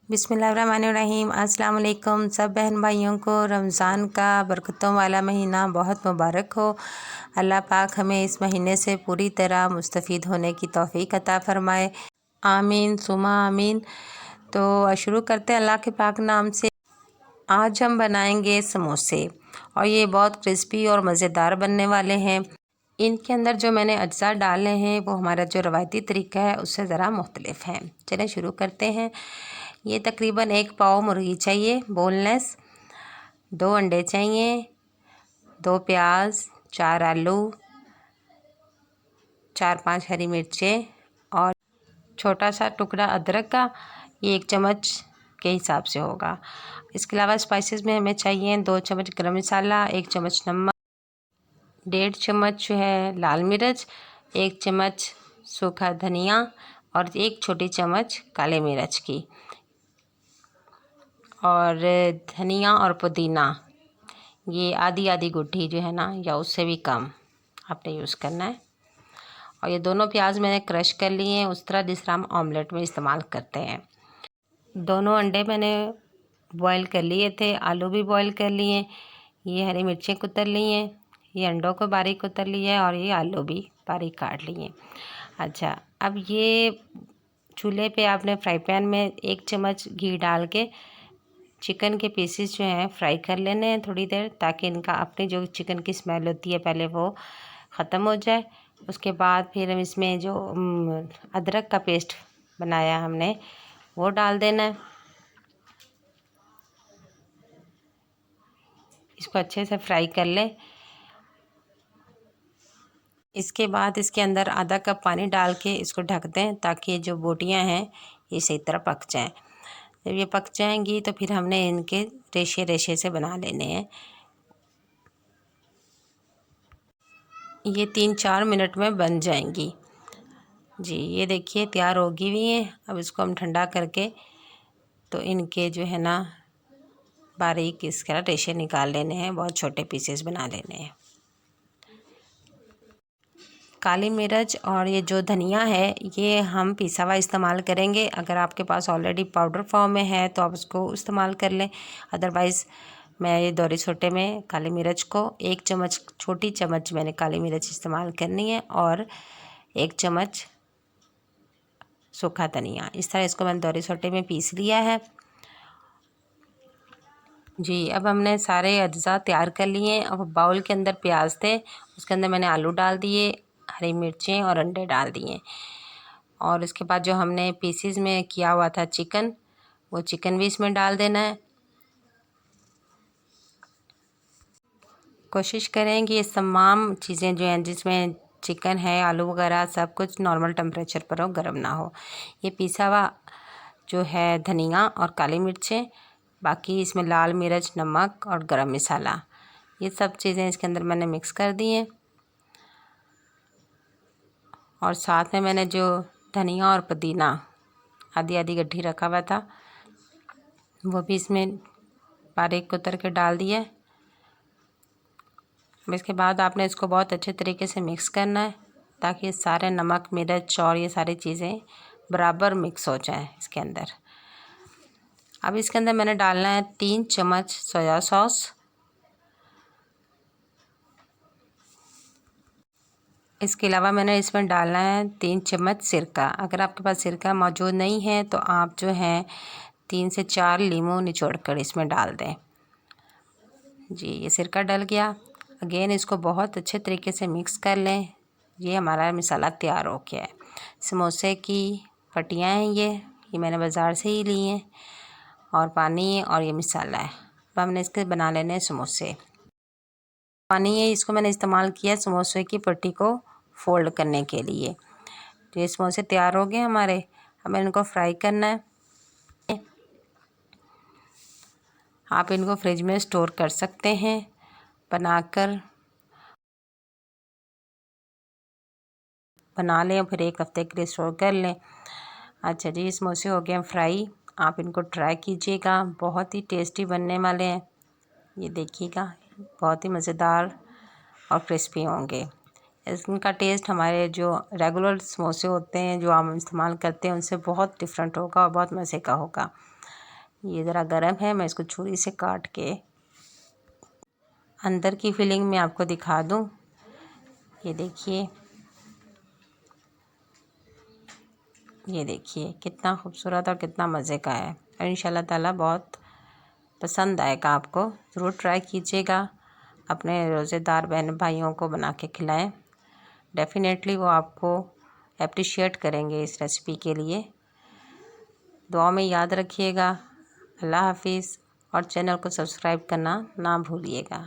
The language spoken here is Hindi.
बिस्मिल्लाहिर्रहमानिर्रहीम। अस्सलाम वालेकुम सब बहन भाइयों को रमज़ान का बरकतों वाला महीना बहुत मुबारक हो। अल्लाह पाक हमें इस महीने से पूरी तरह मुस्तफ़ीद होने की तौफ़ीक अता फ़रमाए। आमीन सुमा आमीन। तो शुरू करते हैं अल्लाह के पाक नाम से। आज हम बनाएंगे समोसे और ये बहुत क्रिस्पी और मज़ेदार बनने वाले हैं। इनके अंदर जो मैंने अज्जा डाले हैं वो हमारा जो रवायती तरीका है उससे ज़रा मुख्तलिफ हैं। चलें शुरू करते हैं। ये तकरीबन 1 पाव मुर्गी चाहिए बोनलेस, 2 अंडे चाहिए, 2 प्याज, 4 आलू, 4-5 हरी मिर्चें और छोटा सा टुकड़ा अदरक का, ये 1 चम्मच के हिसाब से होगा। इसके अलावा स्पाइसेस में हमें चाहिए 2 चम्मच गरम मसाला, 1 चम्मच नमक, 1.5 चम्मच जो है लाल मिर्च, 1 चम्मच सूखा धनिया और 1 छोटी चम्मच काले मिर्च की, और धनिया और पुदीना ये आधी आधी गुट्ठी जो है ना, या उससे भी कम आपने यूज़ करना है। और ये दोनों प्याज मैंने क्रश कर लिए हैं उस तरह जिस तरह हम ऑमलेट में इस्तेमाल करते हैं। दोनों अंडे मैंने बॉईल कर लिए थे, आलू भी बॉईल कर लिए, ये हरी मिर्चें कुतर ली हैं, ये अंडों को बारीक कुतर लिया है और ये आलू भी बारीक काट लिए। अच्छा, अब ये चूल्हे पे आपने फ्राई पैन में 1 चम्मच घी डाल के चिकन के पीसेस जो हैं फ्राई कर लेने हैं थोड़ी देर, ताकि इनका अपनी जो चिकन की स्मेल होती है पहले वो ख़त्म हो जाए। उसके बाद फिर हम इसमें जो अदरक का पेस्ट बनाया हमने वो डाल देना है। इसको अच्छे से फ्राई कर लें। इसके बाद इसके अंदर आधा कप पानी डाल के इसको ढक दें ताकि जो बोटियां हैं ये सही तरह पक जाएं। जब ये पक जाएंगी तो फिर हमने इनके रेशे रेशे से बना लेने हैं। ये 3-4 मिनट में बन जाएंगी जी। ये देखिए तैयार होगी भी हैं। अब इसको हम ठंडा करके तो इनके जो है ना बारीक इसका रेशे निकाल लेने हैं, बहुत छोटे पीसेस बना लेने हैं। काली मिर्च और ये जो धनिया है ये हम पिसा हुआ इस्तेमाल करेंगे। अगर आपके पास ऑलरेडी पाउडर फॉर्म में है तो आप उसको इस्तेमाल कर लें, अदरवाइज़ मैं ये दोहरी सोटे में काली मिर्च को 1 चम्मच, छोटी चम्मच मैंने काली मिर्च इस्तेमाल करनी है और 1 चम्मच सूखा धनिया, इस तरह इसको मैंने दोहरी सोटे में पीस लिया है जी। अब हमने सारे अज्जा तैयार कर लिए हैं। अब बाउल के अंदर प्याज थे, उसके अंदर मैंने आलू डाल दिए, हरी मिर्चें और अंडे डाल दिए, और इसके बाद जो हमने पीसीज में किया हुआ था चिकन, वो चिकन भी इसमें डाल देना है। कोशिश करें कि ये तमाम चीज़ें जो हैं जिसमें चिकन है, आलू वगैरह सब कुछ नॉर्मल टेम्परेचर पर हो, गर्म ना हो। ये पिसा हुआ जो है धनिया और काली मिर्चें, बाकी इसमें लाल मिर्च, नमक और गरम मसाला, ये सब चीज़ें इसके अंदर मैंने मिक्स कर दी हैं। और साथ में मैंने जो धनिया और पुदीना आधी आधी गड्ढी रखा हुआ था वो भी इसमें बारीक कुतर के डाल दिया। अब इसके बाद आपने इसको बहुत अच्छे तरीके से मिक्स करना है ताकि सारे नमक, मिर्च और ये सारी चीज़ें बराबर मिक्स हो जाएं इसके अंदर। अब इसके अंदर मैंने डालना है 3 चम्मच सोया सॉस, इसके अलावा मैंने इसमें डालना है 3 चम्मच सिरका। अगर आपके पास सिरका मौजूद नहीं है तो आप जो है 3 से 4 लीमू निचोड़ कर इसमें डाल दें जी। ये सिरका डल गया। अगेन इसको बहुत अच्छे तरीके से मिक्स कर लें। ये हमारा मसाला तैयार हो गया है। समोसे की फटियाँ हैं ये मैंने बाज़ार से ही ली हैं, और पानी है और ये मसाला है। अब हमने इसके बना लेने हैं समोसे। पानी है इसको मैंने इस्तेमाल किया समोसे की पट्टी को फोल्ड करने के लिए। तो ये समोसे तैयार हो गए हमारे। हमें इनको फ्राई करना है। आप इनको फ्रिज में स्टोर कर सकते हैं बनाकर, बना लें और फिर 1 हफ्ते के लिए स्टोर कर लें। अच्छा जी, समोसे हो गए हैं फ्राई। आप इनको ट्राई कीजिएगा, बहुत ही टेस्टी बनने वाले हैं। ये देखिएगा बहुत ही मज़ेदार और क्रिस्पी होंगे। इनका टेस्ट हमारे जो रेगुलर समोसे होते हैं जो हम इस्तेमाल करते हैं उनसे बहुत डिफरेंट होगा और बहुत मज़े का होगा। ये ज़रा गर्म है, मैं इसको छुरी से काट के अंदर की फीलिंग में आपको दिखा दूँ। ये देखिए, ये देखिए कितना खूबसूरत और कितना मज़े का है। और इंशाल्लाह ताला बहुत पसंद आएगा आपको। ज़रूर ट्राई कीजिएगा, अपने रोज़ेदार बहन भाइयों को बना के खिलाएं। डेफ़िनेटली वो आपको अप्रिशिएट करेंगे इस रेसिपी के लिए। दुआ में याद रखिएगा। अल्लाह हाफिज़ और चैनल को सब्सक्राइब करना ना भूलिएगा।